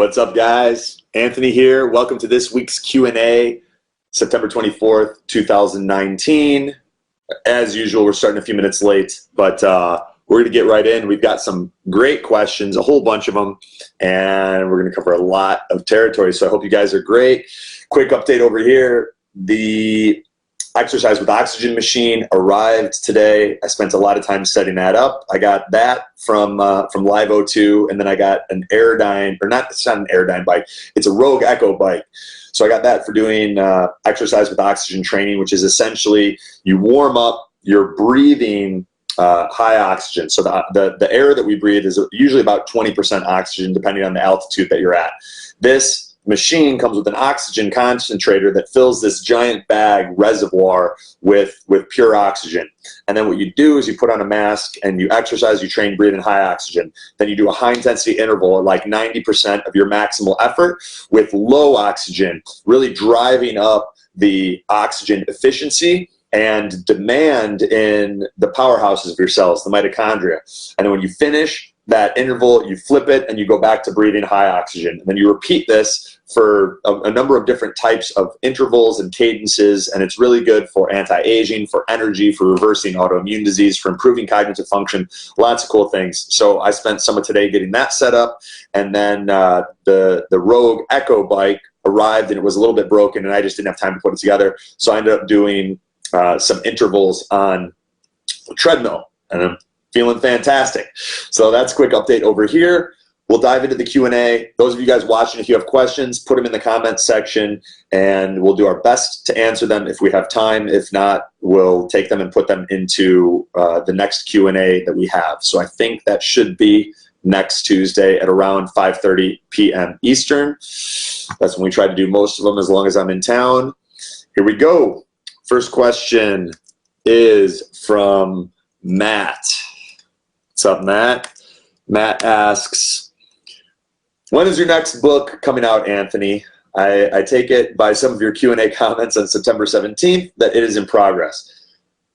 What's up, guys? Anthony here. Welcome to this week's Q&A, September 24th, 2019. As usual, we're starting a few minutes late, but we're going to get right in. We've got some great questions, a whole bunch of them, and we're going to cover a lot of territory, so I hope you guys are great. Quick update over here. The exercise with oxygen machine arrived today. I spent a lot of time setting that up. I got that from Live O2, and then I got an Airdyne, or not, it's not an Airdyne bike, it's a Rogue Echo bike. So I got that for doing exercise with oxygen training, which is essentially you warm up, you're breathing high oxygen. So the air that we breathe is usually about 20% oxygen, depending on the altitude that you're at. This machine comes with an oxygen concentrator that fills this giant bag reservoir with pure oxygen. And then what you do is you put on a mask and you exercise, you train breathing high oxygen. Then you do a high intensity interval at like 90% of your maximal effort with low oxygen, really driving up the oxygen efficiency and demand in the powerhouses of your cells, the mitochondria. And then when you finish that interval, you flip it and you go back to breathing high oxygen. And then you repeat this for a number of different types of intervals and cadences, and it's really good for anti-aging, for energy, for reversing autoimmune disease, for improving cognitive function, lots of cool things. So I spent some of today getting that set up, and then the Rogue Echo bike arrived and it was a little bit broken and I just didn't have time to put it together. So I ended up doing some intervals on the treadmill, and I'm feeling fantastic. So that's a quick update over here. We'll dive into the Q&A. Those of you guys watching, if you have questions, put them in the comments section, and we'll do our best to answer them if we have time. If not, we'll take them and put them into the next Q&A that we have. So I think that should be next Tuesday at around 5:30 p.m. Eastern. That's when we try to do most of them, as long as I'm in town. Here we go. First question is from Matt. What's up, Matt? Matt asks, when is your next book coming out, Anthony? I take it by some of your Q&A comments on September 17th that it is in progress.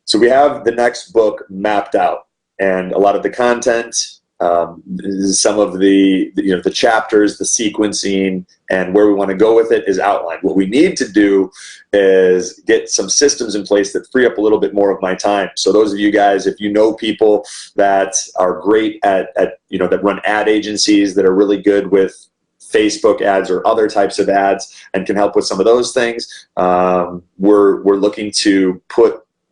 So we have the next book mapped out, and a lot of the content, some of the chapters, the sequencing, and where we want to go with it is outlined. What we need to do is get some systems in place that free up a little bit more of my time. So those of you guys, if you know people that are great at that run ad agencies, that are really good with Facebook ads or other types of ads and can help with some of those things, we're looking to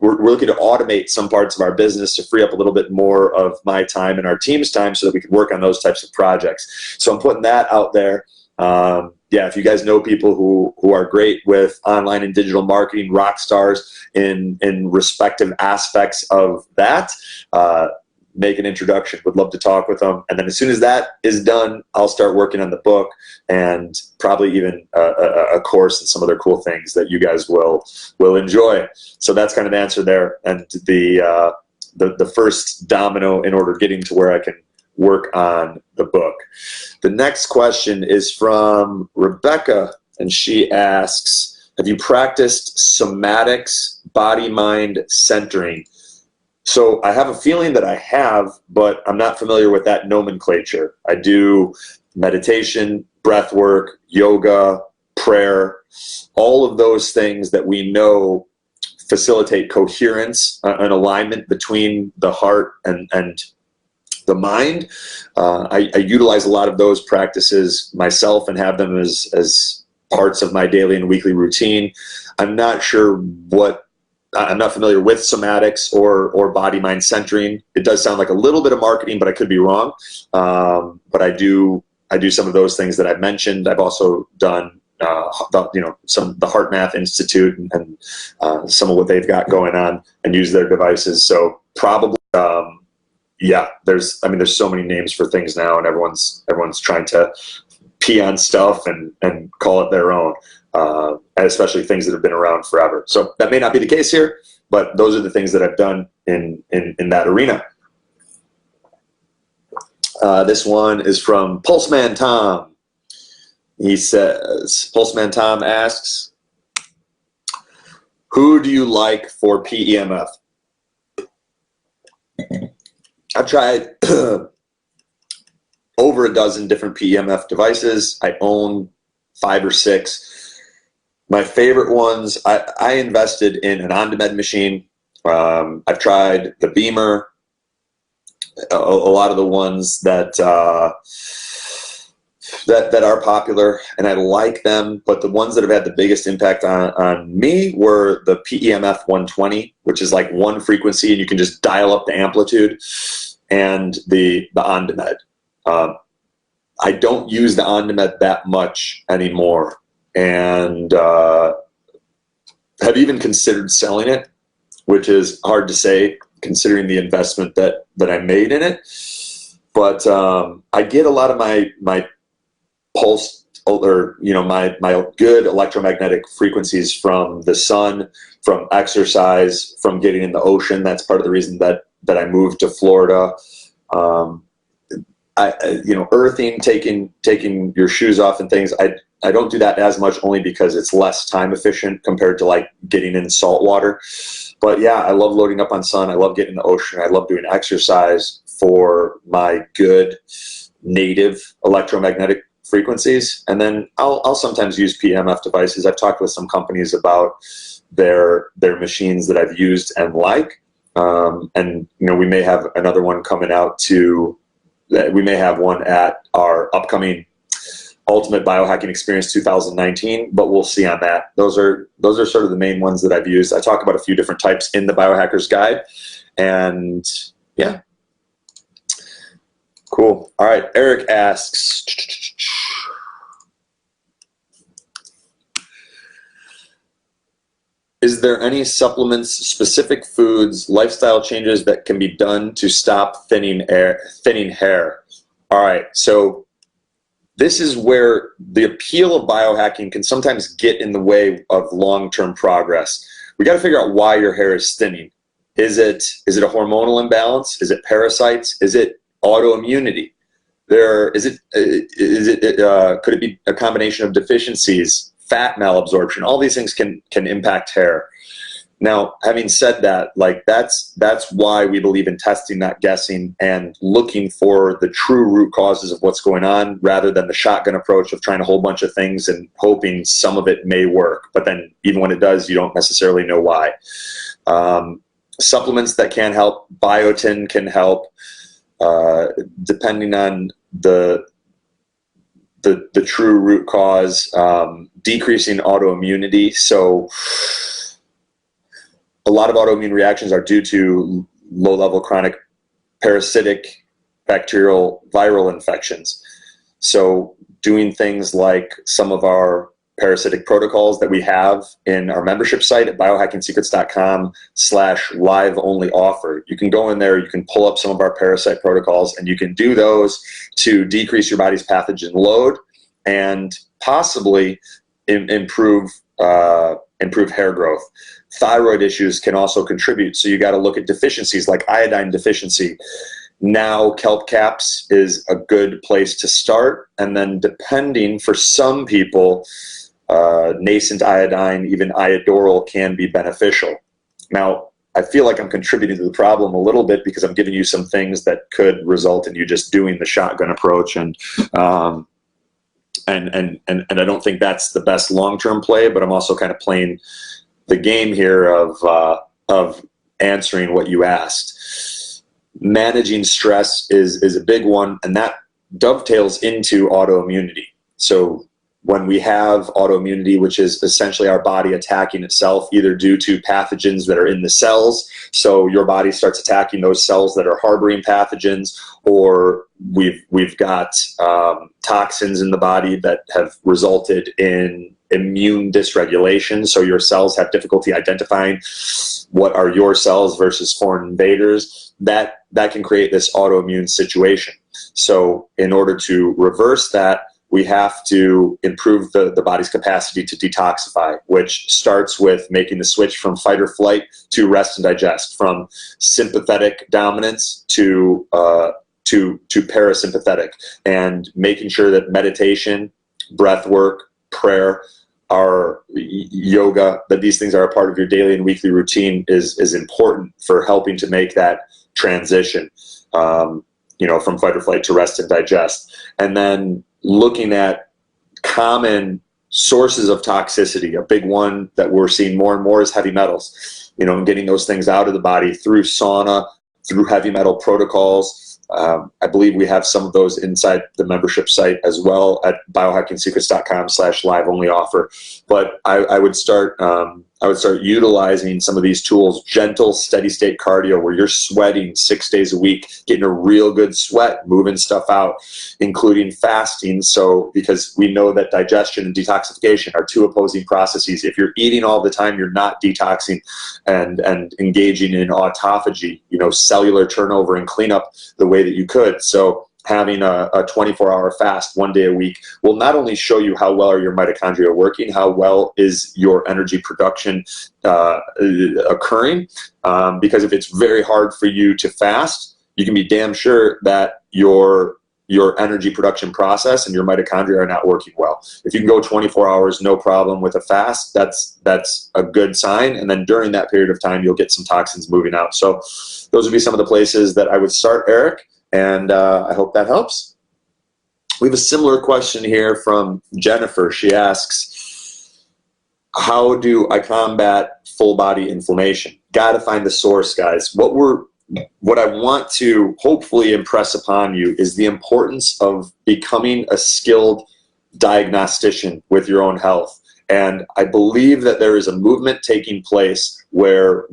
automate some parts of our business to free up a little bit more of my time and our team's time so that we can work on those types of projects. So I'm putting that out there. Yeah, if you guys know people who are great with online and digital marketing, rock stars in respective aspects of that, make an introduction. Would love to talk with them. And then as soon as that is done, I'll start working on the book and probably even a course and some other cool things that you guys will enjoy. So that's kind of the answer there. And the first domino in order getting to where I can work on the book. The next question is from Rebecca, and she asks, have you practiced Cymatics, body-mind centering? So I have a feeling that I have, but I'm not familiar with that nomenclature. I do meditation, breath work, yoga, prayer, all of those things that we know facilitate coherence, an alignment between the heart and the mind. I utilize a lot of those practices myself and have them as parts of my daily and weekly routine. I'm not familiar with Cymatics or body-mind centering. It does sound like a little bit of marketing, but I could be wrong. But I do some of those things that I mentioned. I've also done the Heart Math Institute and some of what they've got going on and use their devices. So probably yeah, there's so many names for things now, and everyone's trying to pee on stuff and call it their own, especially things that have been around forever. So that may not be the case here, but those are the things that I've done in that arena. This one is from Pulseman Tom. He says, Pulseman Tom asks, who do you like for PEMF? I've tried over a dozen different PEMF devices. I own 5 or 6. My favorite ones, I invested in an on-demand machine. I've tried the Beamer, a lot of the ones that that are popular, and I like them, but the ones that have had the biggest impact on me were the PEMF 120, which is like one frequency and you can just dial up the amplitude, and the on-demand. I don't use the on-demand that much anymore, and have even considered selling it, which is hard to say considering the investment that I made in it. But I get a lot of my pulse, or my good electromagnetic frequencies from the sun, from exercise, from getting in the ocean. That's part of the reason that I moved to Florida. Earthing, taking your shoes off and things. I don't do that as much, only because it's less time efficient compared to like getting in salt water. But yeah, I love loading up on sun. I love getting in the ocean. I love doing exercise for my good native electromagnetic frequencies. And then I'll sometimes use PEMF devices. I've talked with some companies about their machines that I've used and like. And we may have another one coming out too. We may have one at our upcoming Ultimate Biohacking Experience 2019, but we'll see on that. Those are sort of the main ones that I've used. I talk about a few different types in the Biohacker's Guide, and yeah. Cool. All right. Eric asks, is there any supplements, specific foods, lifestyle changes that can be done to stop thinning hair? All right. So this is where the appeal of biohacking can sometimes get in the way of long-term progress. We got to figure out why your hair is thinning. Is it a hormonal imbalance? Is it parasites? Is it autoimmunity? Could it be a combination of deficiencies, fat malabsorption? All these things can impact hair. Now, having said that, like that's why we believe in testing, not guessing, and looking for the true root causes of what's going on, rather than the shotgun approach of trying a whole bunch of things and hoping some of it may work. But then even when it does, you don't necessarily know why. Supplements that can help, biotin can help, depending on the true root cause, decreasing autoimmunity. So a lot of autoimmune reactions are due to low-level chronic parasitic, bacterial, viral infections. So doing things like some of our parasitic protocols that we have in our membership site at biohackingsecrets.com/live-only offer. You can go in there, you can pull up some of our parasite protocols, and you can do those to decrease your body's pathogen load and possibly improve hair growth. Thyroid issues can also contribute, so you got to look at deficiencies like iodine deficiency. Now, kelp caps is a good place to start, and then depending, for some people, nascent iodine, even iodoral, can be beneficial. Now, I feel like I'm contributing to the problem a little bit because I'm giving you some things that could result in you just doing the shotgun approach, and I don't think that's the best long-term play. But I'm also kind of playing the game here of answering what you asked. Managing stress is a big one, and that dovetails into autoimmunity. So when we have autoimmunity, which is essentially our body attacking itself, either due to pathogens that are in the cells, so your body starts attacking those cells that are harboring pathogens, or we've got toxins in the body that have resulted in immune dysregulation, so your cells have difficulty identifying what are your cells versus foreign invaders. That can create this autoimmune situation. So in order to reverse that, we have to improve the body's capacity to detoxify, which starts with making the switch from fight or flight to rest and digest, from sympathetic dominance to parasympathetic, and making sure that meditation, breath work, prayer, our yoga, that these things are a part of your daily and weekly routine is important for helping to make that transition. from fight or flight to rest and digest. And then looking at common sources of toxicity. A big one that we're seeing more and more is heavy metals, and getting those things out of the body through sauna, through heavy metal protocols. I believe we have some of those inside the membership site as well at biohackingsecrets.com/live only offer. But I would start utilizing some of these tools, gentle, steady state cardio where you're sweating 6 days a week, getting a real good sweat, moving stuff out, including fasting. So because we know that digestion and detoxification are two opposing processes. If you're eating all the time, you're not detoxing and engaging in autophagy, cellular turnover and cleanup the way that you could. So having a 24-hour fast 1 day a week will not only show you how well are your mitochondria working, how well is your energy production occurring, because if it's very hard for you to fast, you can be damn sure that your energy production process and your mitochondria are not working well. If you can go 24 hours, no problem with a fast, that's a good sign. And then during that period of time, you'll get some toxins moving out. So those would be some of the places that I would start, Eric. And I hope that helps. We have a similar question here from Jennifer. She asks, how do I combat full body inflammation? Got to find the source, guys. What I want to hopefully impress upon you is the importance of becoming a skilled diagnostician with your own health. And I believe that there is a movement taking place where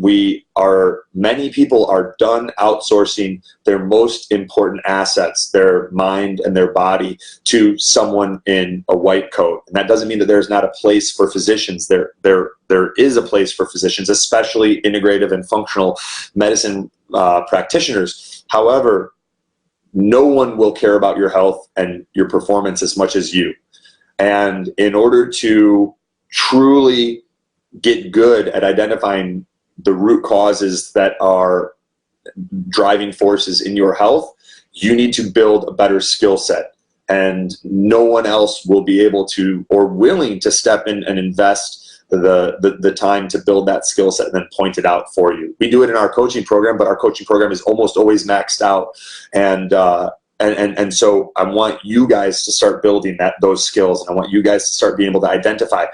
many people are done outsourcing their most important assets, their mind and their body, to someone in a white coat. And that doesn't mean that there's not a place for physicians. There is a place for physicians, especially integrative and functional medicine practitioners. However, no one will care about your health and your performance as much as you. And in order to truly get good at identifying the root causes that are driving forces in your health, you need to build a better skill set. And no one else will be able to or willing to step in and invest the time to build that skill set and then point it out for you. We do it in our coaching program, but our coaching program is almost always maxed out. And so I want you guys to start building those skills. And I want you guys to start being able to identify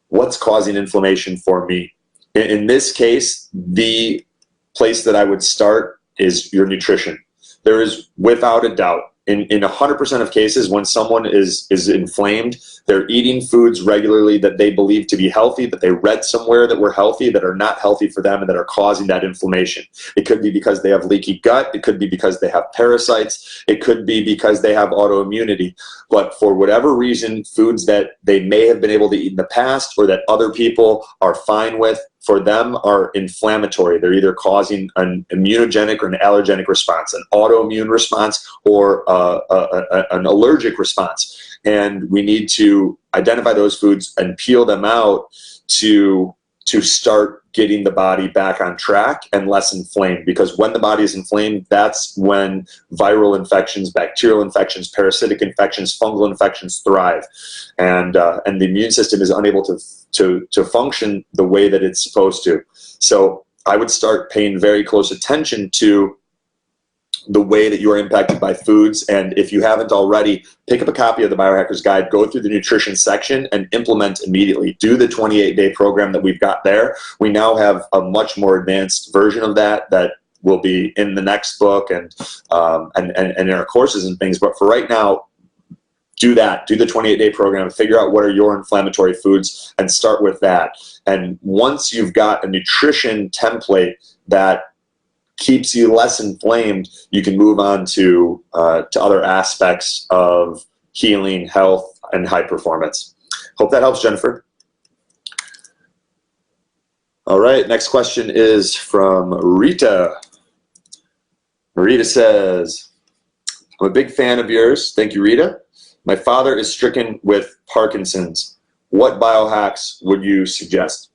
what's causing inflammation for me. In this case, the place that I would start is your nutrition. There is, without a doubt, in 100% of cases, when someone is inflamed, they're eating foods regularly that they believe to be healthy, that they read somewhere that were healthy, that are not healthy for them, and that are causing that inflammation. It could be because they have leaky gut. It could be because they have parasites. It could be because they have autoimmunity. But for whatever reason, foods that they may have been able to eat in the past or that other people are fine with, for them are inflammatory. They're either causing an immunogenic or an allergenic response, an autoimmune response or an allergic response. And we need to identify those foods and peel them out to start getting the body back on track and less inflamed. Because when the body is inflamed, that's when viral infections, bacterial infections, parasitic infections, fungal infections thrive. And the immune system is unable to function the way that it's supposed to. So I would start paying very close attention to the way that you are impacted by foods. And if you haven't already, pick up a copy of the Biohacker's Guide, go through the nutrition section and implement immediately. Do the 28-day program that we've got there. We now have a much more advanced version of that will be in the next book and in our courses and things. But for right now, do that. Do the 28-day program. Figure out what are your inflammatory foods and start with that. And once you've got a nutrition template that keeps you less inflamed, you can move on to other aspects of healing, health, and high performance. Hope that helps, Jennifer. All right, next question is from Rita. Rita says, I'm a big fan of yours. Thank you, Rita. My father is stricken with Parkinson's. What biohacks would you suggest?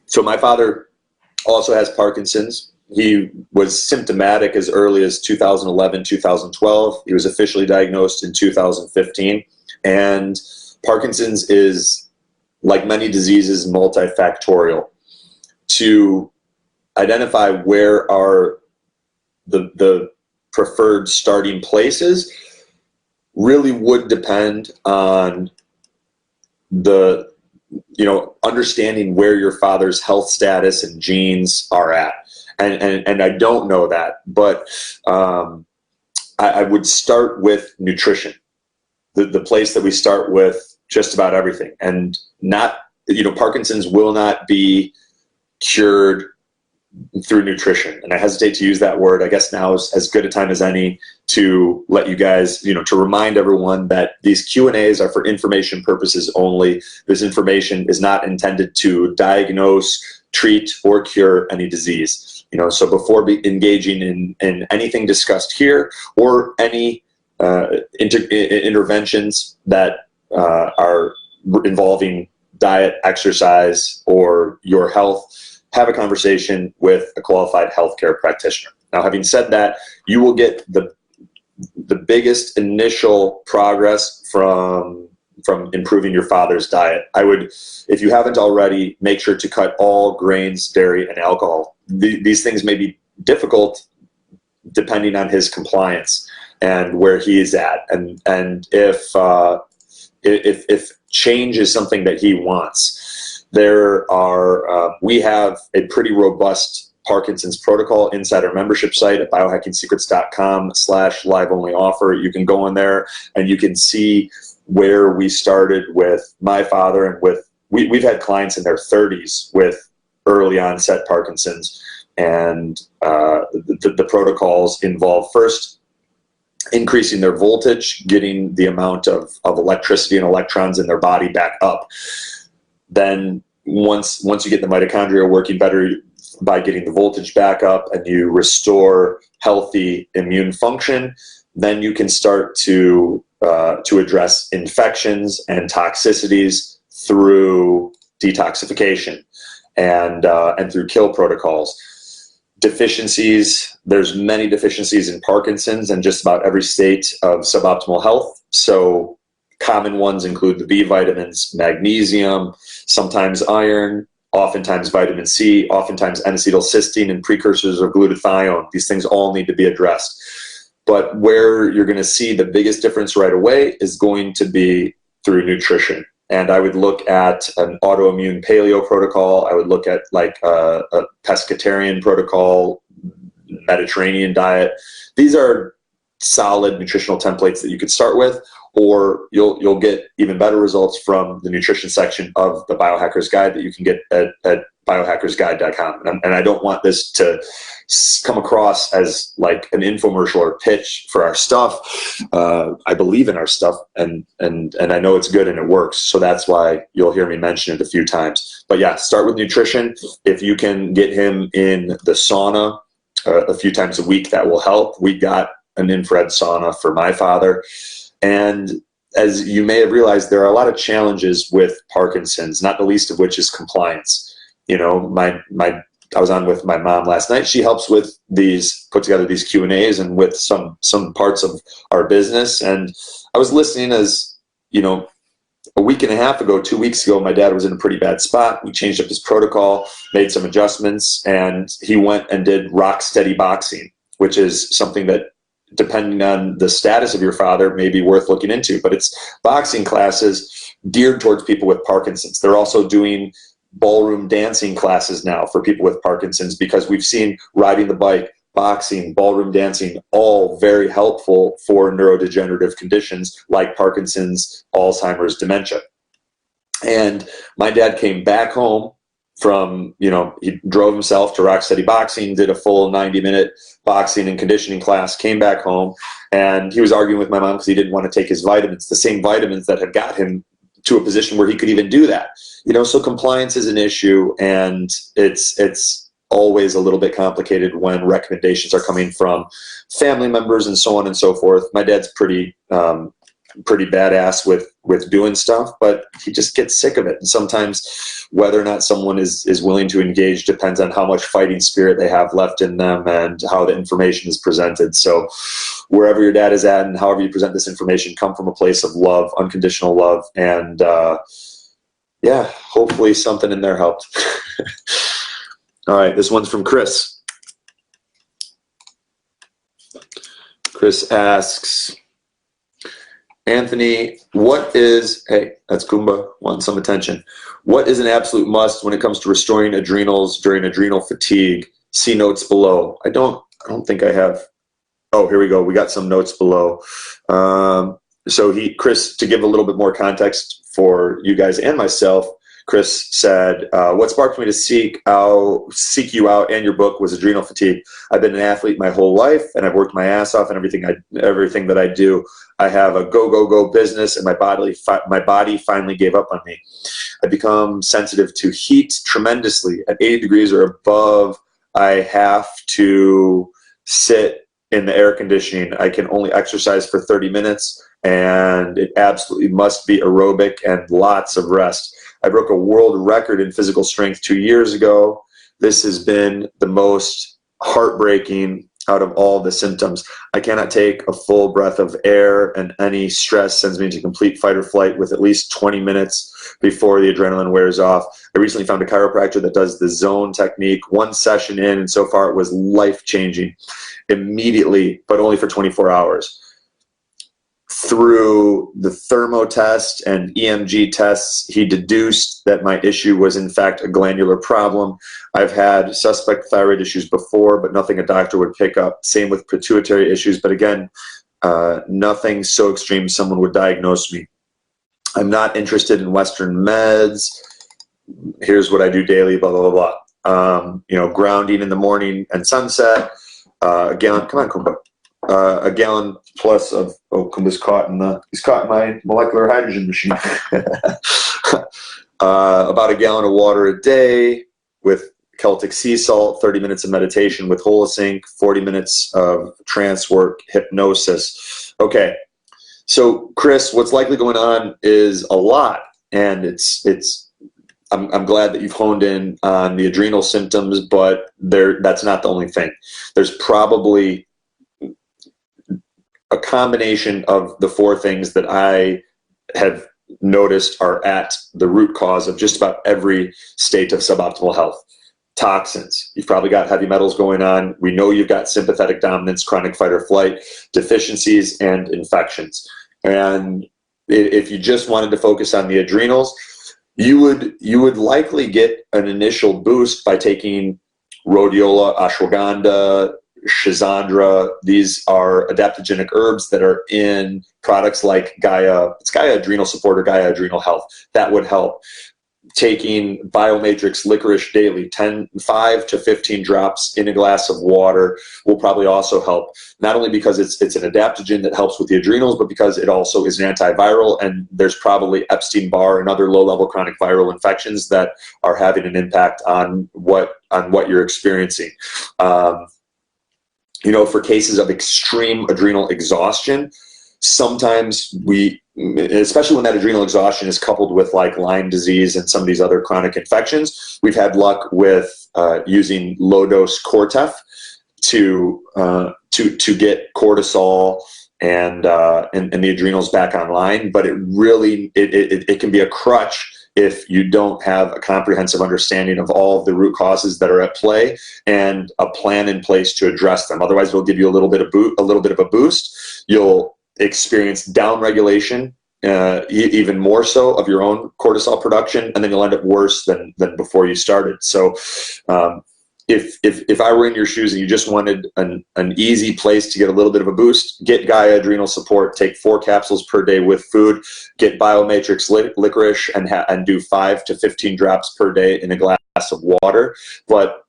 So my father also has Parkinson's. He was symptomatic as early as 2011, 2012. He was officially diagnosed in 2015. And Parkinson's is, like many diseases, multifactorial. To identify where are the preferred starting places really would depend on the, understanding where your father's health status and genes are at. And I don't know that, but I would start with nutrition, the place that we start with just about everything. And not, Parkinson's will not be cured through nutrition. And I hesitate to use that word. I guess now is as good a time as any to let you guys, to remind everyone that these Q&As are for information purposes only. This information is not intended to diagnose, treat, or cure any disease. So before engaging in anything discussed here or any interventions that are involving diet, exercise, or your health, have a conversation with a qualified healthcare practitioner. Now, having said that, you will get the biggest initial progress from improving your father's diet. I would, if you haven't already, make sure to cut all grains, dairy, and alcohol. These things may be difficult depending on his compliance and where he is at, and if change is something that he wants. We have a pretty robust Parkinson's protocol inside our membership site at biohackingsecrets.com/live-only offer. You can go in there and you can see where we started with my father, and we've had clients in their 30s with early onset Parkinson's, and the protocols involve first increasing their voltage, getting the amount of electricity and electrons in their body back up. Then once you get the mitochondria working better by getting the voltage back up and you restore healthy immune function, then you can start to address infections and toxicities through detoxification and through kill protocols. Deficiencies, there's many deficiencies in Parkinson's and just about every state of suboptimal health. So common ones include the B vitamins, magnesium, sometimes iron, oftentimes vitamin C, oftentimes N-acetylcysteine and precursors of glutathione. These things all need to be addressed. But where you're going to see the biggest difference right away is going to be through nutrition. And I would look at an autoimmune paleo protocol. I would look at like a pescatarian protocol, Mediterranean diet. These are solid nutritional templates that you could start with, or you'll get even better results from the nutrition section of the Biohacker's Guide that you can get at biohackersguide.com. And I don't want this to come across as like an infomercial or pitch for our stuff. I believe in our stuff, and I know it's good and it works. So that's why you'll hear me mention it a few times. But yeah, start with nutrition. If you can get him in the sauna a few times a week, that will help. We got an infrared sauna for my father. And as you may have realized, there are a lot of challenges with Parkinson's, not the least of which is compliance. I was on with my mom last night. She helps with put together these Q&As and with some parts of our business. And I was listening as, a week and a half ago, 2 weeks ago, my dad was in a pretty bad spot. We changed up his protocol, made some adjustments, and he went and did rock steady boxing, which is something that, depending on the status of your father, may be worth looking into. But it's boxing classes geared towards people with Parkinson's. They're also doing ballroom dancing classes now for people with Parkinson's, because we've seen riding the bike, boxing, ballroom dancing, all very helpful for neurodegenerative conditions like Parkinson's, Alzheimer's, dementia. And my dad came back home from, he drove himself to Rock Steady Boxing, did a full 90-minute boxing and conditioning class, came back home, and he was arguing with my mom because he didn't want to take his vitamins, the same vitamins that had got him to a position where he could even do that. So compliance is an issue, and it's always a little bit complicated when recommendations are coming from family members and so on and so forth. My dad's pretty badass with doing stuff, but he just gets sick of it. And sometimes whether or not someone is willing to engage depends on how much fighting spirit they have left in them and how the information is presented. So wherever your dad is at and however you present this information, come from a place of love, unconditional love, and hopefully something in there helped. All right, this one's from Chris. Chris asks, Anthony, hey, that's Kumba, wanting some attention. What is an absolute must when it comes to restoring adrenals during adrenal fatigue? See notes below. I don't think I have. Oh, here we go. We got some notes below. Chris, to give a little bit more context for you guys and myself, Chris said, what sparked me to seek you out and your book was adrenal fatigue. I've been an athlete my whole life, and I've worked my ass off in everything that I do. I have a go business, and my body finally gave up on me. I've become sensitive to heat tremendously. At 80 degrees or above, I have to sit in the air conditioning. I can only exercise for 30 minutes, and it absolutely must be aerobic and lots of rest. I broke a world record in physical strength 2 years ago. This has been the most heartbreaking out of all the symptoms. I cannot take a full breath of air, and any stress sends me into complete fight or flight with at least 20 minutes before the adrenaline wears off. I recently found a chiropractor that does the zone technique. One session in, and so far it was life-changing immediately, but only for 24 hours. Through the thermo test and EMG tests, he deduced that my issue was in fact a glandular problem. I've had suspect thyroid issues before, but nothing a doctor would pick up. Same with pituitary issues, but again, nothing so extreme someone would diagnose me. I'm not interested in Western meds. Here's what I do daily, blah, blah, blah, blah. Grounding in the morning and sunset. A gallon, come on, Kumba. A gallon plus of, Kumba's he's caught in my molecular hydrogen machine. About a gallon of water a day with Celtic sea salt, 30 minutes of meditation with Holosync, 40 minutes of trance work, hypnosis. Okay. So Chris, what's likely going on is a lot, and I'm glad that you've honed in on the adrenal symptoms, but that's not the only thing. There's probably a combination of the four things that I have noticed are at the root cause of just about every state of suboptimal health. Toxins. You've probably got heavy metals going on. We know you've got sympathetic dominance, chronic fight or flight, deficiencies, and infections. And if you just wanted to focus on the adrenals, you would likely get an initial boost by taking rhodiola, ashwagandha, schizandra. These are adaptogenic herbs that are in products like Gaia. It's Gaia Adrenal Support or Gaia Adrenal Health. That would help. Taking Biomatrix licorice daily, 5 to 15 drops in a glass of water will probably also help. Not only because it's an adaptogen that helps with the adrenals, but because it also is an antiviral, and there's probably Epstein-Barr and other low-level chronic viral infections that are having an impact on what you're experiencing. For cases of extreme adrenal exhaustion, sometimes especially when that adrenal exhaustion is coupled with like Lyme disease and some of these other chronic infections, we've had luck with using low-dose Cortef to get cortisol and the adrenals back online. But it can be a crutch if you don't have a comprehensive understanding of all of the root causes that are at play and a plan in place to address them. Otherwise, it'll give you a little bit of a boost. You'll experience downregulation, even more so of your own cortisol production, and then you'll end up worse than before you started. So if I were in your shoes and you just wanted an easy place to get a little bit of a boost, get Gaia Adrenal Support, take 4 capsules per day with food, get Biomatrix licorice, and do 5 to 15 drops per day in a glass of water. But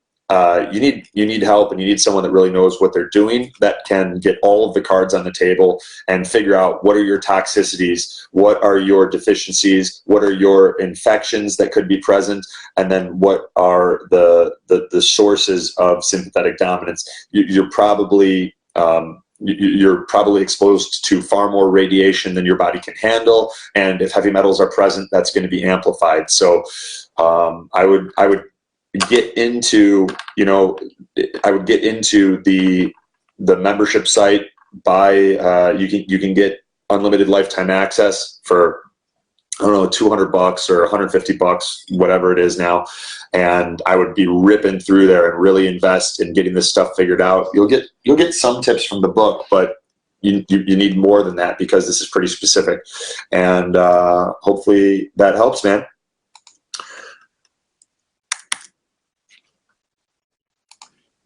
you need help, and you need someone that really knows what they're doing, that can get all of the cards on the table and figure out what are your toxicities, what are your deficiencies, what are your infections that could be present, and then what are the sources of sympathetic dominance. You're probably exposed to far more radiation than your body can handle, and if heavy metals are present, that's going to be amplified. So I would get into the membership site. You can get unlimited lifetime access for I don't know, 200 bucks or 150 bucks, whatever it is now. And I would be ripping through there and really invest in getting this stuff figured out. You'll get some tips from the book, but you need more than that because this is pretty specific. And hopefully that helps, man.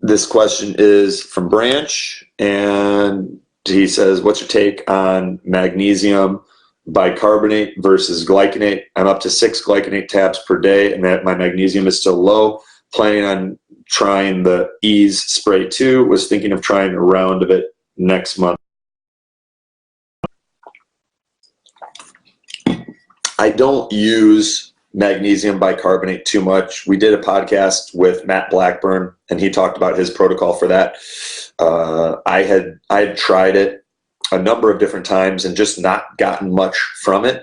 This question is from Branch, and he says, what's your take on magnesium bicarbonate versus glycinate? I'm up to 6 glycinate tabs per day, and that my magnesium is still low. Planning on trying the Ease spray too. Was thinking of trying a round of it next month. I don't use magnesium bicarbonate too much. We did a podcast with Matt Blackburn, and he talked about his protocol for that. I had tried it a number of different times and just not gotten much from it.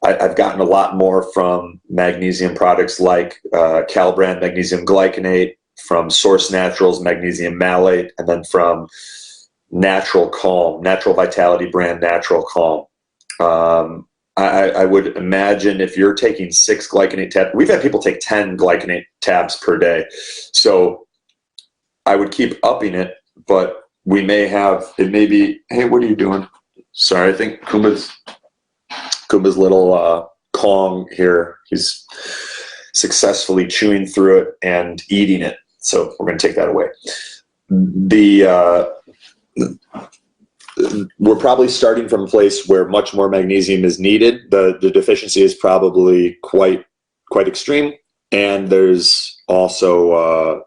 I've gotten a lot more from magnesium products like Calbrand magnesium glycinate, from Source Naturals magnesium malate, and then from Natural Calm, Natural Vitality brand Natural Calm. I would imagine if you're taking 6 glycinate tabs, we've had people take 10 glycinate tabs per day. So I would keep upping it, but we may have, it may be, hey, what are you doing? Sorry, I think Kumba's little Kong here, he's successfully chewing through it and eating it. So we're going to take that away. We're probably starting from a place where much more magnesium is needed. The deficiency is probably quite extreme, and there's also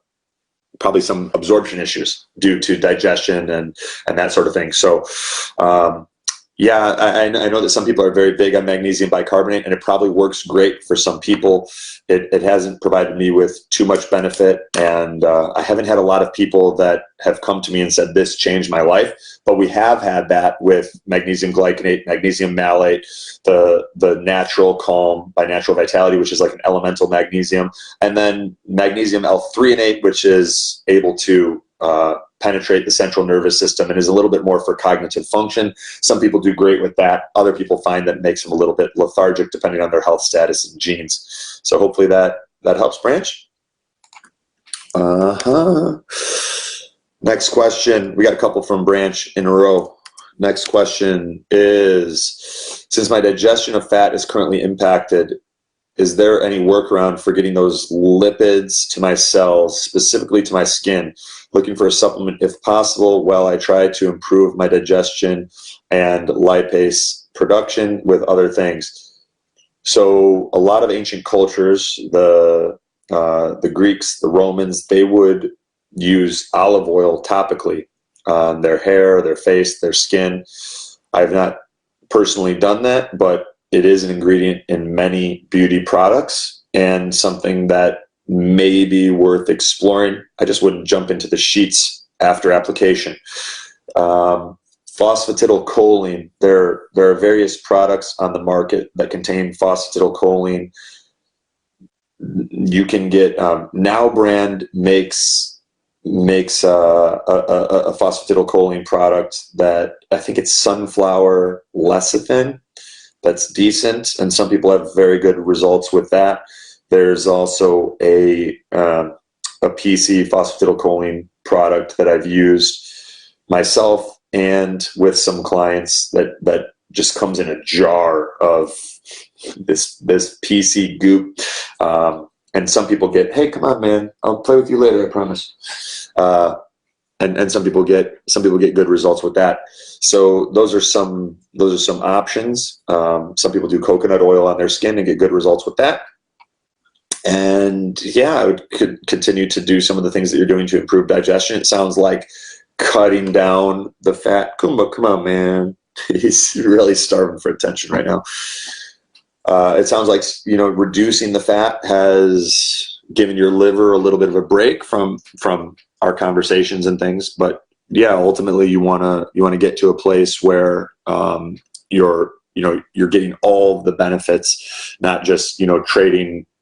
probably some absorption issues due to digestion and that sort of thing. So yeah, I know that some people are very big on magnesium bicarbonate, and it probably works great for some people. It hasn't provided me with too much benefit, and I haven't had a lot of people that have come to me and said this changed my life. But we have had that with magnesium glycinate, magnesium malate, the Natural Calm by Natural Vitality, which is like an elemental magnesium, and then magnesium L-threonate, which is able to penetrate the central nervous system and is a little bit more for cognitive function. Some people do great with that. Other people find that it makes them a little bit lethargic depending on their health status and genes. So hopefully that helps, Branch. Next question. We got a couple from Branch in a row. Next question is, since my digestion of fat is currently impacted, is there any workaround for getting those lipids to my cells, specifically to my skin? Looking for a supplement if possible while I try to improve my digestion and lipase production with other things. So a lot of ancient cultures, the Greeks, the Romans, they would use olive oil topically on their hair, their face, their skin. I've not personally done that, but it is an ingredient in many beauty products and something that may be worth exploring. I just wouldn't jump into the sheets after application. Phosphatidylcholine. There are various products on the market that contain phosphatidylcholine. You can get Now brand makes a phosphatidylcholine product that I think it's sunflower lecithin. That's decent, and some people have very good results with that. There's also a PC phosphatidylcholine product that I've used myself and with some clients that just comes in a jar of this PC goop. And some people get, hey, come on, man, I'll play with you later, I promise. And some people get good results with that. So those are some options. Some people do coconut oil on their skin and get good results with that. And yeah, I would continue to do some of the things that you're doing to improve digestion. It sounds like cutting down the fat. Kumba, come on, man. He's really starving for attention right now. It sounds like, reducing the fat has given your liver a little bit of a break from our conversations and things. But yeah, ultimately you want to get to a place where you're getting all of the benefits, not just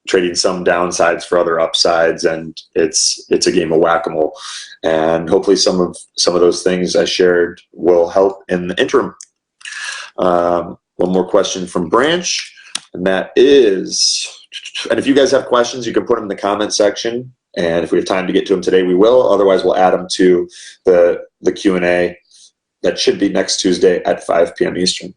trading some downsides for other upsides, and it's a game of whack-a-mole. And hopefully some of those things I shared will help in the interim. One more question from Branch. And that is, and if you guys have questions, you can put them in the comment section. And if we have time to get to them today, we will. Otherwise, we'll add them to the Q&A that should be next Tuesday at 5 p.m. Eastern.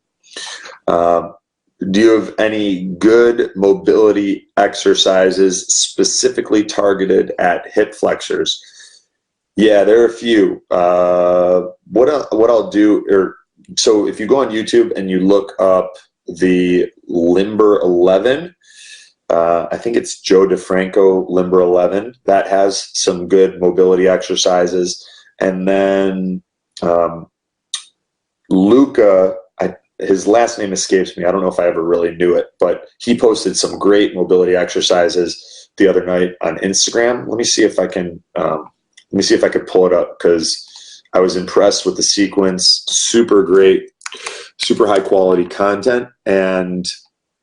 Do you have any good mobility exercises specifically targeted at hip flexors? Yeah, there are a few. What I'll do, so if you go on YouTube and you look up the Limber 11, I think it's Joe DeFranco Limber 11, that has some good mobility exercises. And then Luca, his last name escapes me. I don't know if I ever really knew it, but he posted some great mobility exercises the other night on Instagram. Let me see if I can pull it up, because I was impressed with the sequence. Super great, super high quality content. And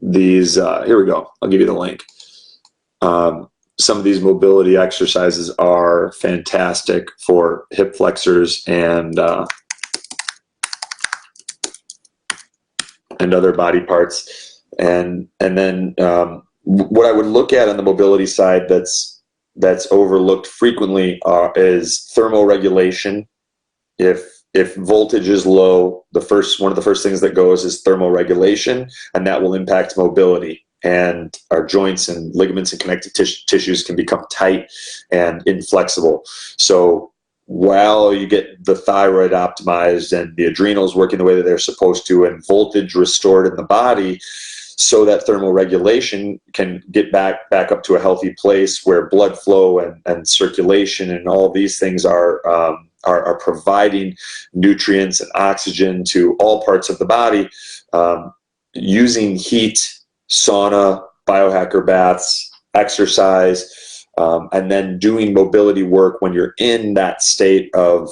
these, here we go. I'll give you the link. Some of these mobility exercises are fantastic for hip flexors and other body parts. And then what I would look at on the mobility side that's overlooked frequently is thermoregulation. If voltage is low, one of the first things that goes is thermoregulation, and that will impact mobility. And our joints and ligaments and connective tissues can become tight and inflexible. So while you get the thyroid optimized and the adrenals working the way that they're supposed to, and voltage restored in the body, so that thermoregulation can get back up to a healthy place where blood flow and circulation and all these things are providing nutrients and oxygen to all parts of the body. Using heat, sauna, biohacker baths, exercise, and then doing mobility work when you're in that state of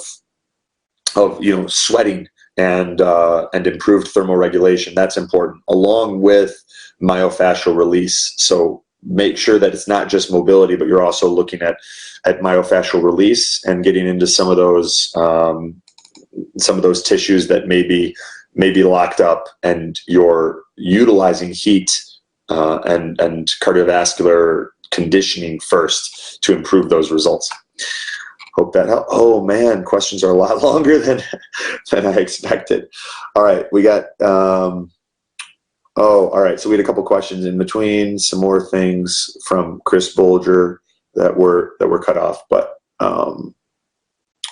sweating and improved thermoregulation. That's important, along with myofascial release. So make sure that it's not just mobility, but you're also looking at myofascial release and getting into some of those tissues that may be locked up, and you're utilizing heat and cardiovascular conditioning first to improve those results. Hope that helped. Oh man, questions are a lot longer than I expected. All right, we got all right, so we had a couple questions in between, some more things from Chris Bolger that were cut off, but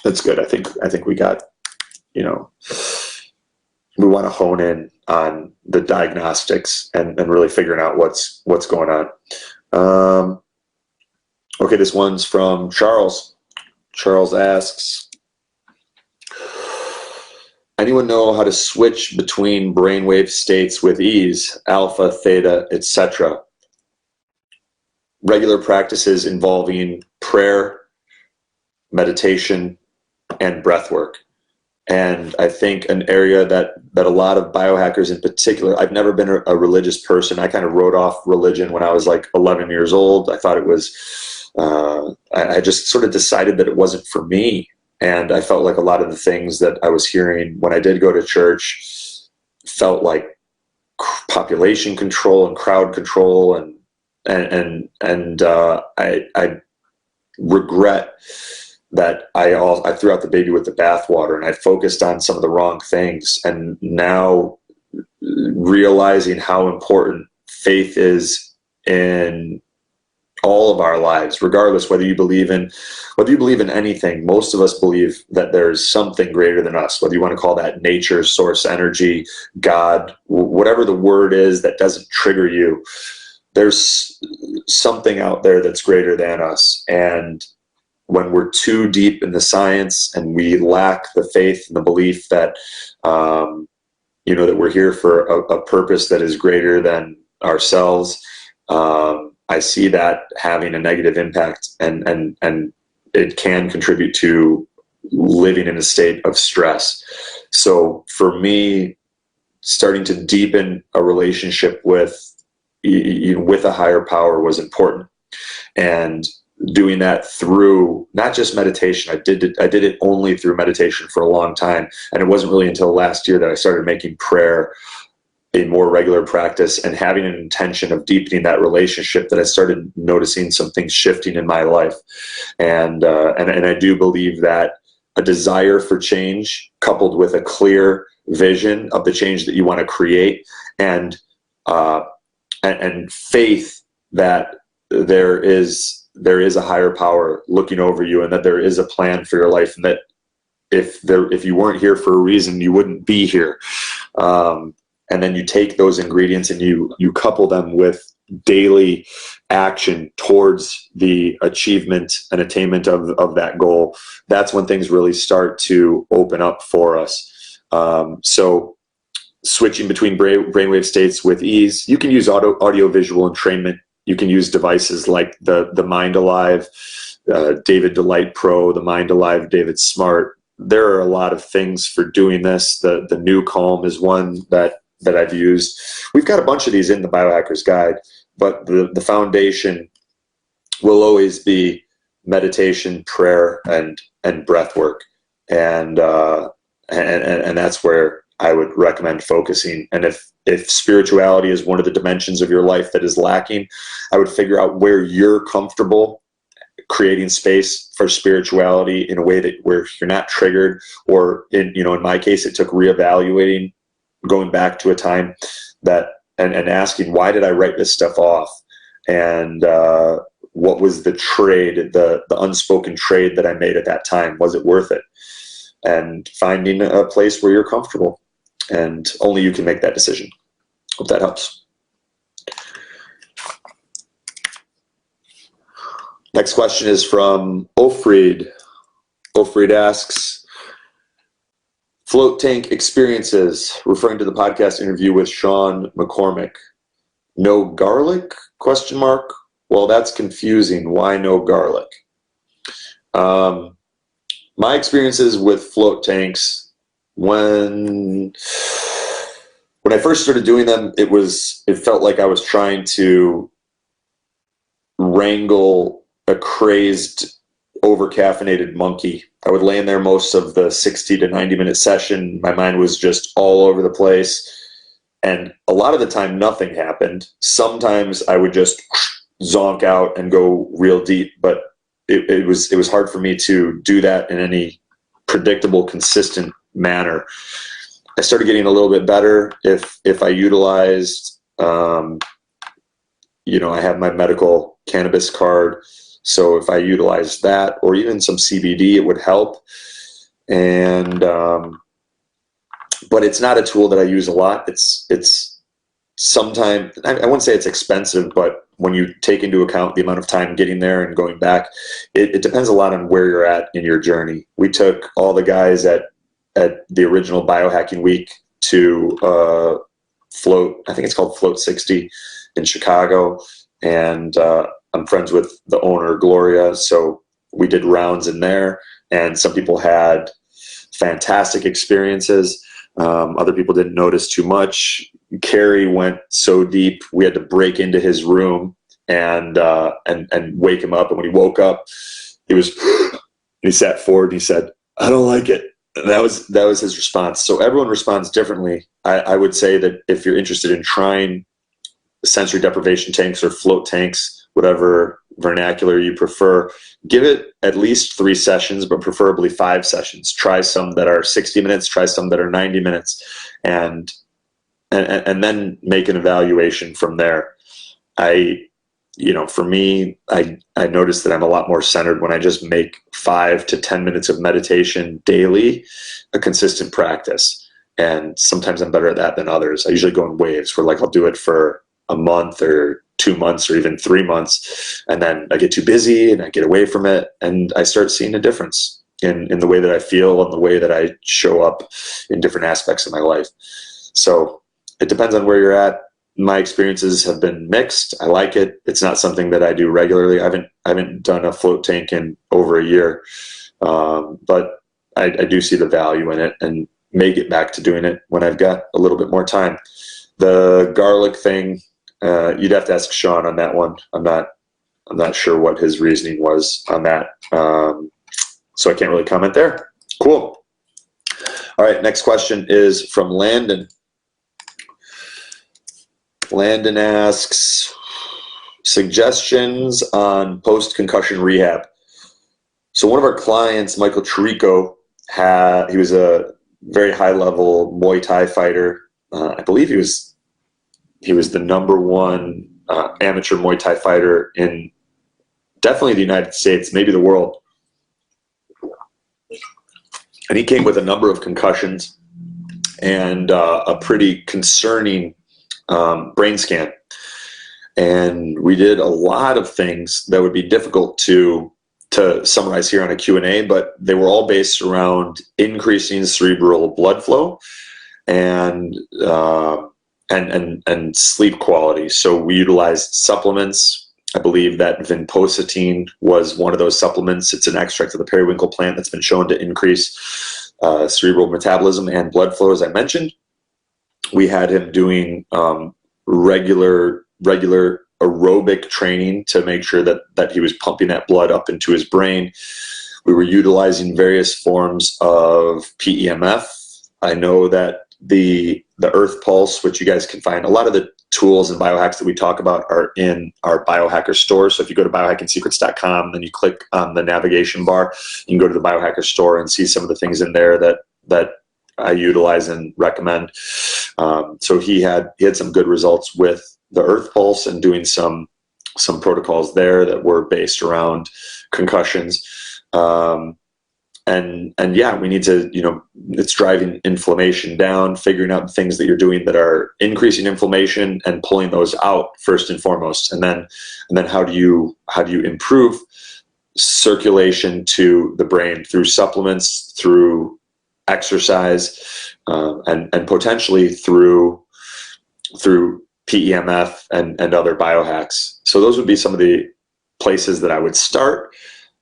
that's good. I think we got, we want to hone in on the diagnostics and really figuring out what's going on. Okay, this one's from Charles. Charles asks, anyone know how to switch between brainwave states with ease, alpha, theta, etc.? Regular practices involving prayer, meditation, and breath work. And I think an area that a lot of biohackers in particular, I've never been a religious person. I kind of wrote off religion when I was like 11 years old. I thought it was, I just sort of decided that it wasn't for me. And I felt like a lot of the things that I was hearing when I did go to church felt like population control and crowd control. And I regret that I threw out the baby with the bathwater, and I focused on some of the wrong things. And now realizing how important faith is in all of our lives, regardless whether you believe in anything. Most of us believe that there's something greater than us, whether you want to call that nature, source, energy, God, whatever the word is that doesn't trigger you. There's something out there that's greater than us. And when we're too deep in the science and we lack the faith and the belief that, that we're here for a purpose that is greater than ourselves, I see that having a negative impact, and it can contribute to living in a state of stress. So for me, starting to deepen a relationship with a higher power was important, and doing that through not just meditation. I did it only through meditation for a long time, and it wasn't really until last year that I started making prayer a more regular practice and having an intention of deepening that relationship, that I started noticing some things shifting in my life. And I do believe that a desire for change coupled with a clear vision of the change that you want to create, and faith that there is a higher power looking over you, and that there is a plan for your life, and that if you weren't here for a reason, you wouldn't be here. And then you take those ingredients and you couple them with daily action towards the achievement and attainment of that goal. That's when things really start to open up for us. So switching between brainwave states with ease. You can use audio-visual entrainment. You can use devices like the Mind Alive, David Delight Pro, the Mind Alive, David Smart. There are a lot of things for doing this. The New Calm is one that I've used. We've got a bunch of these in the Biohacker's Guide, but the foundation will always be meditation, prayer, and breath work. And that's where I would recommend focusing. And if spirituality is one of the dimensions of your life that is lacking, I would figure out where you're comfortable creating space for spirituality in a way that where you're not triggered, or in my case, it took reevaluating, going back to a time that, and asking, why did I write this stuff off? And what was the trade, the unspoken trade that I made at that time? Was it worth it? And finding a place where you're comfortable, and only you can make that decision. Hope that helps. Next question is from Ofried. Ofried asks, float tank experiences, referring to the podcast interview with Sean McCormick. No garlic? ? Well, that's confusing. Why no garlic? My experiences with float tanks, when I first started doing them, it felt like I was trying to wrangle a crazed, over-caffeinated monkey. I would lay in there most of the 60 to 90-minute session. My mind was just all over the place. And a lot of the time, nothing happened. Sometimes I would just zonk out and go real deep, but it was hard for me to do that in any predictable, consistent manner. I started getting a little bit better if I utilized, I have my medical cannabis card. So if I utilized that, or even some CBD, it would help. And, but it's not a tool that I use a lot. It's sometimes, I wouldn't say it's expensive, but when you take into account the amount of time getting there and going back, it depends a lot on where you're at in your journey. We took all the guys at the original Biohacking Week to Float, I think it's called Float 60 in Chicago. And I'm friends with the owner, Gloria, so we did rounds in there, and some people had fantastic experiences. Other people didn't notice too much. Kerry went so deep, we had to break into his room and wake him up. And when he woke up, he sat forward and he said, "I don't like it." And that was his response. So everyone responds differently. I would say that if you're interested in trying sensory deprivation tanks or float tanks, whatever vernacular you prefer, give it at least 3 sessions, but preferably 5 sessions. Try some that are 60 minutes, try some that are 90 minutes, and then make an evaluation from there. For me, I noticed that I'm a lot more centered when I just make 5 to 10 minutes of meditation daily, a consistent practice. And sometimes I'm better at that than others. I usually go in waves where I'll do it for a month or 2 months or even 3 months. And then I get too busy and I get away from it. And I start seeing a difference in the way that I feel and the way that I show up in different aspects of my life. So it depends on where you're at. My experiences have been mixed. I like it. It's not something that I do regularly. I haven't done a float tank in over a year. But I do see the value in it and may get back to doing it when I've got a little bit more time. The garlic thing, you'd have to ask Sean on that one. I'm not sure what his reasoning was on that. So I can't really comment there. Cool. All right, next question is from Landon. Landon asks, suggestions on post-concussion rehab. So one of our clients, Michael Chirico, he was a very high-level Muay Thai fighter. I believe he was the #1 amateur Muay Thai fighter in definitely the United States, maybe the world. And he came with a number of concussions and a pretty concerning brain scan. And we did a lot of things that would be difficult to summarize here on a Q&A, but they were all based around increasing cerebral blood flow and sleep quality. So we utilized supplements. I believe that vinpocetine was one of those supplements. It's an extract of the periwinkle plant that's been shown to increase cerebral metabolism and blood flow, as I mentioned. We had him doing regular aerobic training to make sure that he was pumping that blood up into his brain. We were utilizing various forms of PEMF. I know that the Earth Pulse, which you guys can find, a lot of the tools and biohacks that we talk about are in our Biohacker store. So if you go to biohackingsecrets.com, then you click on the navigation bar, you can go to the Biohacker store and see some of the things in there that I utilize and recommend. So he had some good results with the Earth Pulse and doing some protocols there that were based around concussions. And yeah, we need to, it's driving inflammation down, figuring out the things that you're doing that are increasing inflammation and pulling those out first and foremost. And then how do you improve circulation to the brain through supplements, through exercise, and potentially through PEMF and other biohacks. So those would be some of the places that I would start.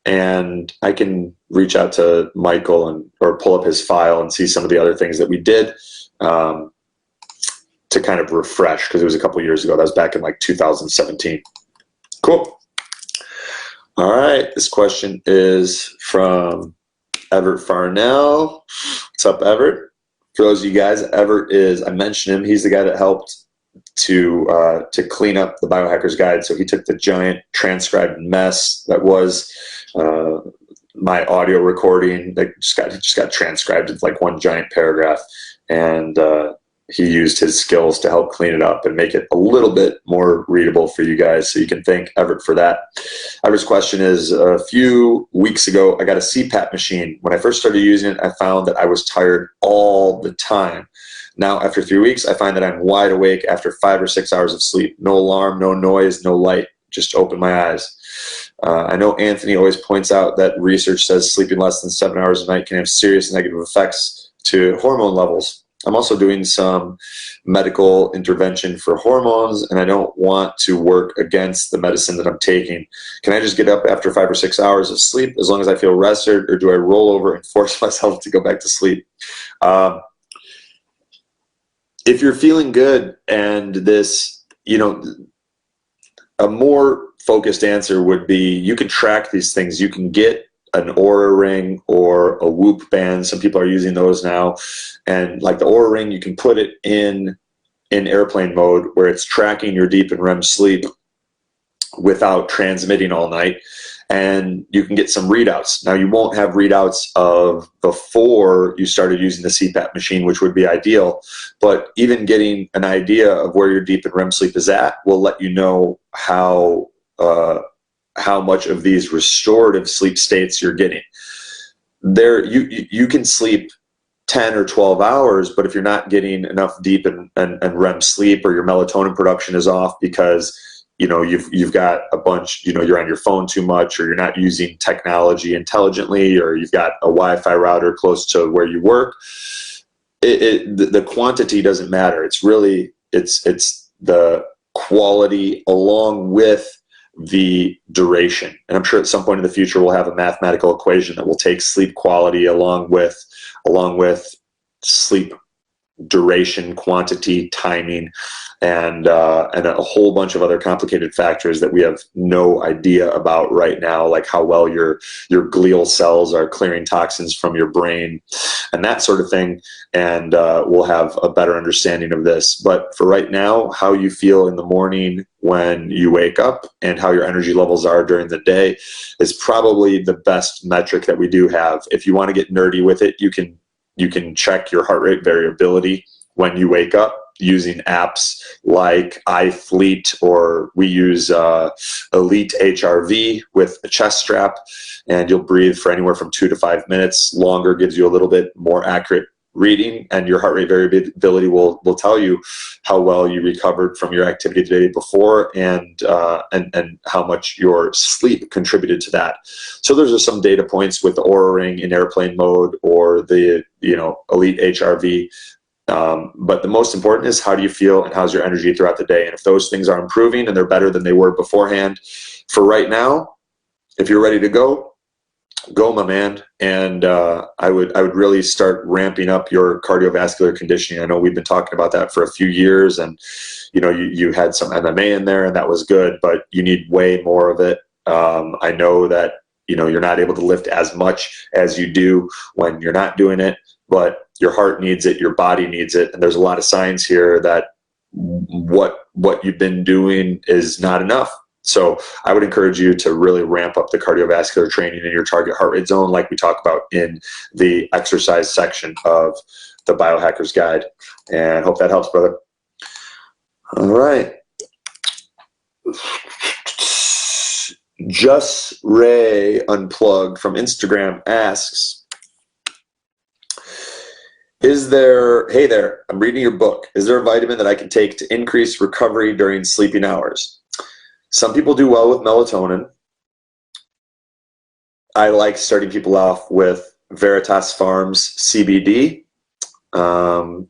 And I can reach out to Michael or pull up his file and see some of the other things that we did to kind of refresh, because it was a couple years ago. That was back in like 2017. Cool. All right. This question is from Everett Farnell. What's up, Everett? For those of you guys, Everett is, I mentioned him, he's the guy that helped to clean up the Biohacker's Guide. So he took the giant transcribed mess that was my audio recording that just got transcribed into like one giant paragraph, and he used his skills to help clean it up and make it a little bit more readable for you guys. So you can thank Everett for that. Everett's question is, a few weeks ago, I got a CPAP machine. When I first started using it, I found that I was tired all the time. Now, after 3 weeks, I find that I'm wide awake after 5 or 6 hours of sleep. No alarm, no noise, no light. Just open my eyes. I know Anthony always points out that research says sleeping less than 7 hours a night can have serious negative effects to hormone levels. I'm also doing some medical intervention for hormones, and I don't want to work against the medicine that I'm taking. Can I just get up after 5 or 6 hours of sleep as long as I feel rested, or do I roll over and force myself to go back to sleep? If you're feeling good, and this, a more focused answer would be, you can track these things. You can get an Oura ring or a Whoop band. Some people are using those now. And like the Oura ring, you can put it in airplane mode where it's tracking your deep and REM sleep without transmitting all night. And you can get some readouts. Now, you won't have readouts of before you started using the CPAP machine, which would be ideal. But even getting an idea of where your deep and REM sleep is at will let you know how much of these restorative sleep states you're getting. You can sleep 10 or 12 hours, but if you're not getting enough deep and REM sleep, or your melatonin production is off because you've got a bunch, you're on your phone too much, or you're not using technology intelligently, or you've got a Wi-Fi router close to where you work, the quantity doesn't matter. It's really, it's the quality along with the duration. And I'm sure at some point in the future we'll have a mathematical equation that will take sleep quality along with sleep duration, quantity, timing, and a whole bunch of other complicated factors that we have no idea about right now, like how well your glial cells are clearing toxins from your brain and that sort of thing. And we'll have a better understanding of this. But for right now, how you feel in the morning when you wake up and how your energy levels are during the day is probably the best metric that we do have. If you want to get nerdy with it, you can check your heart rate variability when you wake up using apps like iFleet, or we use Elite HRV with a chest strap, and you'll breathe for anywhere from 2 to 5 minutes. Longer gives you a little bit more accurate reading, and your heart rate variability will tell you how well you recovered from your activity the day before, and how much your sleep contributed to that. So those are some data points with the Oura Ring in airplane mode or the Elite HRV. But the most important is, how do you feel and how's your energy throughout the day? And if those things are improving and they're better than they were beforehand, for right now, if you're ready to go, my man. And I would really start ramping up your cardiovascular conditioning. I know we've been talking about that for a few years, and you had some MMA in there, and that was good, but you need way more of it. I know that you're not able to lift as much as you do when you're not doing it, but your heart needs it, your body needs it, and there's a lot of signs here that what you've been doing is not enough. So I would encourage you to really ramp up the cardiovascular training in your target heart rate zone, like we talk about in the exercise section of the Biohacker's Guide. And hope that helps, brother. All right. Just Ray Unplugged from Instagram asks, hey there, I'm reading your book. Is there a vitamin that I can take to increase recovery during sleeping hours? Some people do well with melatonin. I like starting people off with Veritas Farms CBD. I'll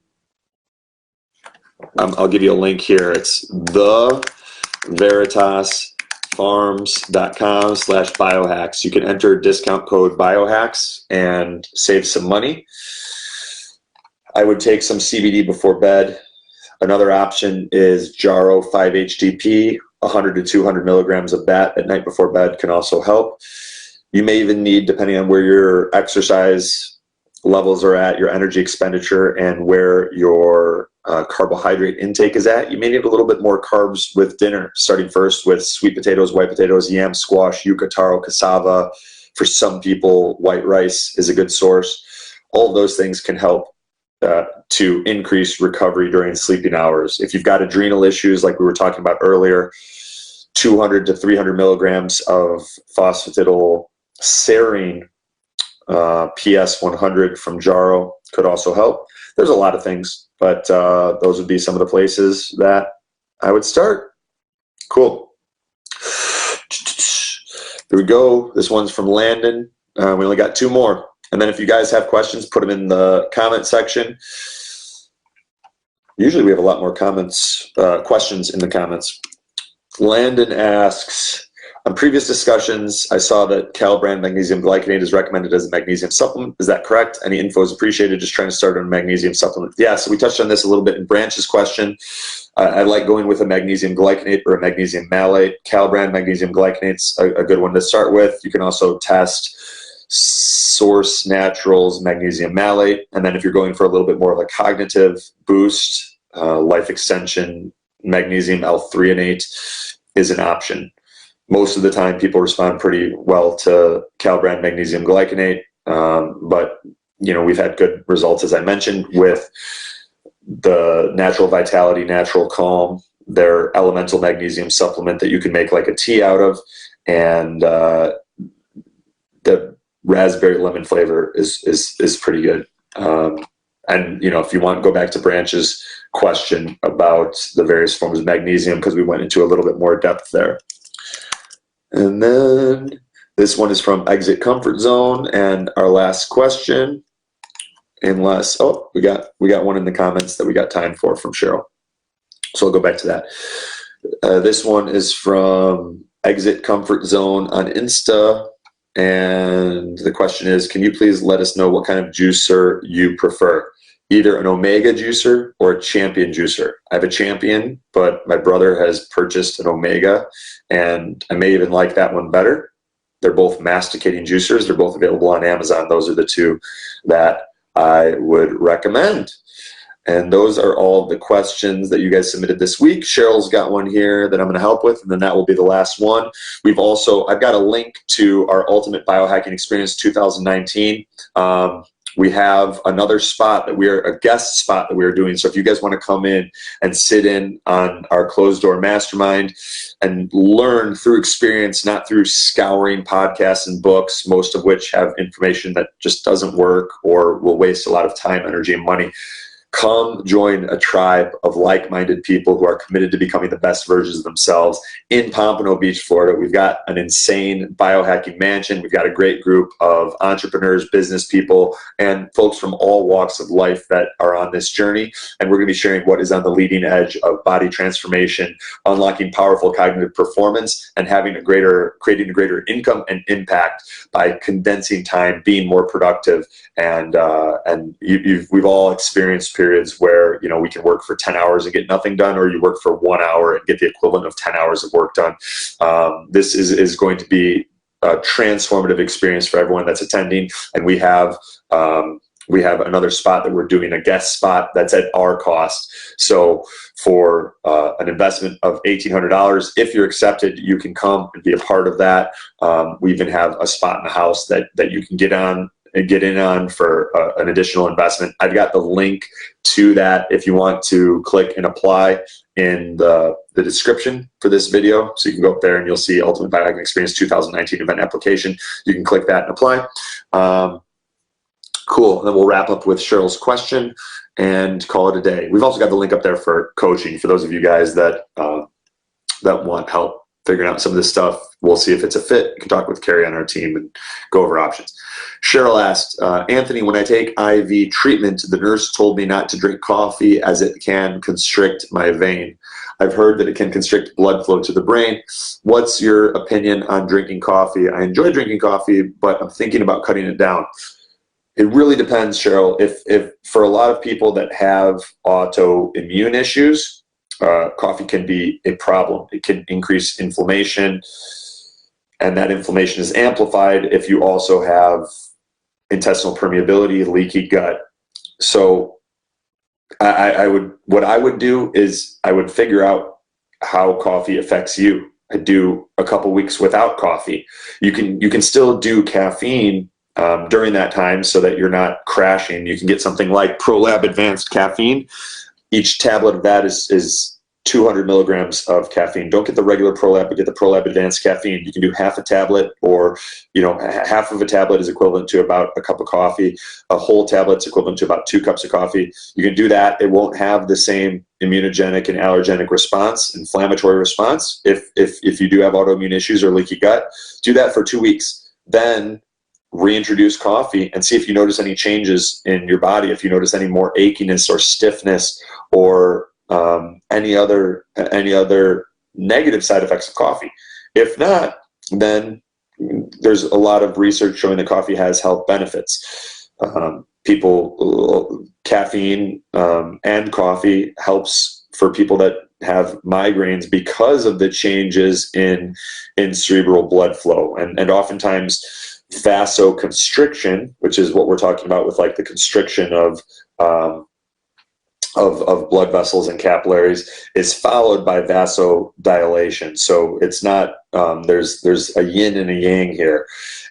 give you a link here. It's theveritasfarms.com/biohacks. You can enter discount code biohacks and save some money. I would take some CBD before bed. Another option is Jarrow 5-HTP. 100 to 200 milligrams of that at night before bed can also help. You may even need, depending on where your exercise levels are at, your energy expenditure, and where your carbohydrate intake is at, you may need a little bit more carbs with dinner, starting first with sweet potatoes, white potatoes, yam, squash, yuca, taro, cassava. For some people, white rice is a good source. All of those things can help to increase recovery during sleeping hours. If you've got adrenal issues, like we were talking about earlier, 200 to 300 milligrams of phosphatidylserine PS 100 from Jarrow could also help. There's a lot of things, but those would be some of the places that I would start. Cool. Here we go. This one's from Landon. We only got 2 more. And then if you guys have questions, put them in the comment section. Usually we have a lot more questions in the comments. Landon asks, on previous discussions, I saw that Cal brand magnesium glycinate is recommended as a magnesium supplement. Is that correct? Any info is appreciated. Just trying to start on a magnesium supplement. Yeah, so we touched on this a little bit in Branch's question. I like going with a magnesium glycinate or a magnesium malate. Cal brand magnesium glycinate's a good one to start with. You can also test Source Naturals magnesium malate, and then if you're going for a little bit more of a cognitive boost, life extension, magnesium L-threonate is an option. Most of the time people respond pretty well to Cal brand magnesium glycinate, but we've had good results, as I mentioned, with the Natural Vitality, Natural Calm, their elemental magnesium supplement that you can make like a tea out of, and the raspberry lemon flavor is pretty good. And if you want, go back to Branch's question about the various forms of magnesium, because we went into a little bit more depth there. And then this one is from Exit Comfort Zone, and our last question, unless we got one in the comments that we got time for from Cheryl, so I'll go back to that. This one is from Exit Comfort Zone on Insta. And the question is, can you please let us know what kind of juicer you prefer? either an Omega juicer or a Champion juicer. I have a Champion, but my brother has purchased an Omega, and I may even like that one better. They're both masticating juicers. They're both available on Amazon. Those are the two that I would recommend. And those are all of the questions that you guys submitted this week. Cheryl's got one here that I'm going to help with, and then that will be the last one. I've got a link to our Ultimate Biohacking Experience 2019. We have another spot a guest spot that we are doing. So if you guys want to come in and sit in on our closed door mastermind and learn through experience, not through scouring podcasts and books, most of which have information that just doesn't work or will waste a lot of time, energy, and money. Come join a tribe of like-minded people who are committed to becoming the best versions of themselves in Pompano Beach, Florida. We've got an insane biohacking mansion. We've got a great group of entrepreneurs, business people, and folks from all walks of life that are on this journey. And we're going to be sharing what is on the leading edge of body transformation, unlocking powerful cognitive performance, and creating a greater income and impact by condensing time, being more productive. And we've all experienced periods where, we can work for 10 hours and get nothing done, or you work for 1 hour and get the equivalent of 10 hours of work done. This is going to be a transformative experience for everyone that's attending. And we have another spot that we're doing, a guest spot that's at our cost. So for an investment of $1,800, if you're accepted, you can come and be a part of that. We even have a spot in the house that you can get in on for an additional investment. I've got the link to that if you want to click and apply in the description for this video. So you can go up there and you'll see Ultimate Biohacking Experience 2019 event application. You can click that and apply. Cool. And then we'll wrap up with Cheryl's question and call it a day. We've also got the link up there for coaching for those of you guys that want help figuring out some of this stuff. We'll see if it's a fit. You can talk with Carrie on our team and go over options. Cheryl asked, Anthony, when I take IV treatment, the nurse told me not to drink coffee as it can constrict my vein. I've heard that it can constrict blood flow to the brain. What's your opinion on drinking coffee? I enjoy drinking coffee, but I'm thinking about cutting it down. It really depends, Cheryl. If for a lot of people that have autoimmune issues, coffee can be a problem. It can increase inflammation, and that inflammation is amplified if you also have intestinal permeability, leaky gut. So what I would do is I would figure out how coffee affects you. I do a couple weeks without coffee. You can still do caffeine during that time so that you're not crashing. You can get something like ProLab Advanced Caffeine. Each tablet of that is 200 milligrams of caffeine. Don't get the regular ProLab, but get the ProLab Advanced Caffeine. You can do half a tablet, or half of a tablet is equivalent to about a cup of coffee. A whole tablet's equivalent to about 2 cups of coffee. You can do that. It won't have the same immunogenic and allergenic response, inflammatory response. If you do have autoimmune issues or leaky gut, do that for 2 weeks. Then reintroduce coffee and see if you notice any changes in your body, if you notice any more achiness or stiffness or any other negative side effects of coffee. If not, then there's a lot of research showing that coffee has health benefits. Caffeine and coffee helps for people that have migraines because of the changes in cerebral blood flow, and oftentimes vasoconstriction, which is what we're talking about with like the constriction of blood vessels and capillaries, is followed by vasodilation. So it's not, there's a yin and a yang here,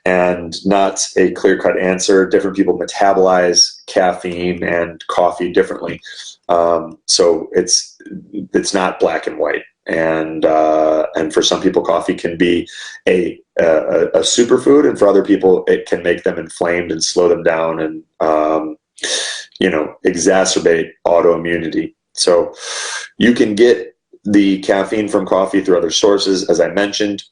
and not a clear-cut answer. Different people metabolize caffeine and coffee differently. So it's not black and white. And for some people, coffee can be a superfood, and for other people, it can make them inflamed and slow them down and exacerbate autoimmunity. So you can get the caffeine from coffee through other sources. As I mentioned,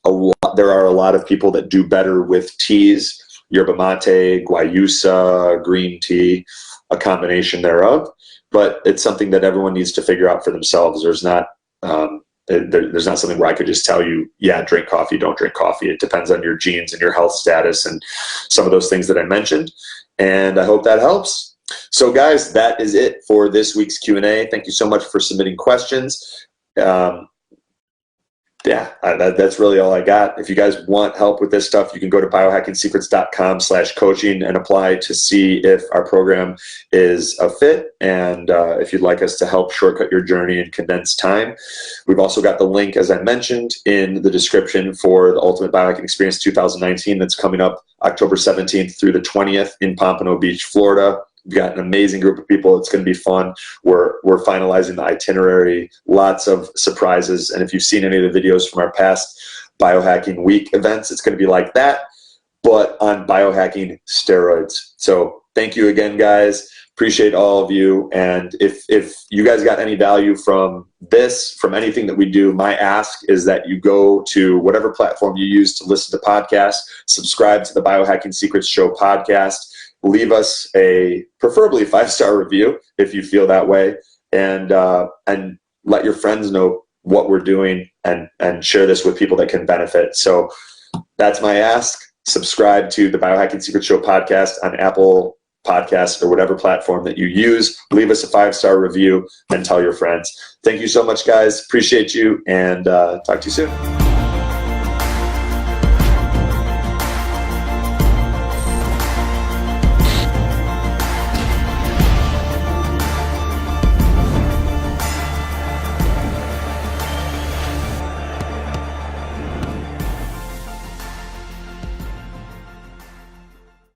there are a lot of people that do better with teas, yerba mate, guayusa, green tea, a combination thereof. But it's something that everyone needs to figure out for themselves. There's not something where I could just tell you, yeah, drink coffee, don't drink coffee. It depends on your genes and your health status and some of those things that I mentioned. And I hope that helps. So guys, that is it for this week's Q&A. Thank you so much for submitting questions. That's really all I got. If you guys want help with this stuff, you can go to biohackingsecrets.com/coaching and apply to see if our program is a fit, and if you'd like us to help shortcut your journey and condense time. We've also got the link, as I mentioned, in the description for the Ultimate Biohacking Experience 2019 that's coming up October 17th through the 20th in Pompano Beach, Florida. We've got an amazing group of people. It's going to be fun. We're finalizing the itinerary, lots of surprises. And if you've seen any of the videos from our past Biohacking Week events, it's going to be like that, but on biohacking steroids. So thank you again, guys. Appreciate all of you. And if you guys got any value from this, from anything that we do, my ask is that you go to whatever platform you use to listen to podcasts, subscribe to the Biohacking Secrets Show podcast, leave us a preferably 5-star review if you feel that way, and let your friends know what we're doing, and share this with people that can benefit. So that's my ask. Subscribe to the Biohacking Secret Show podcast on Apple Podcasts or whatever platform that you use. Leave us a 5-star review and tell your friends. Thank you so much, guys. Appreciate you, and talk to you soon.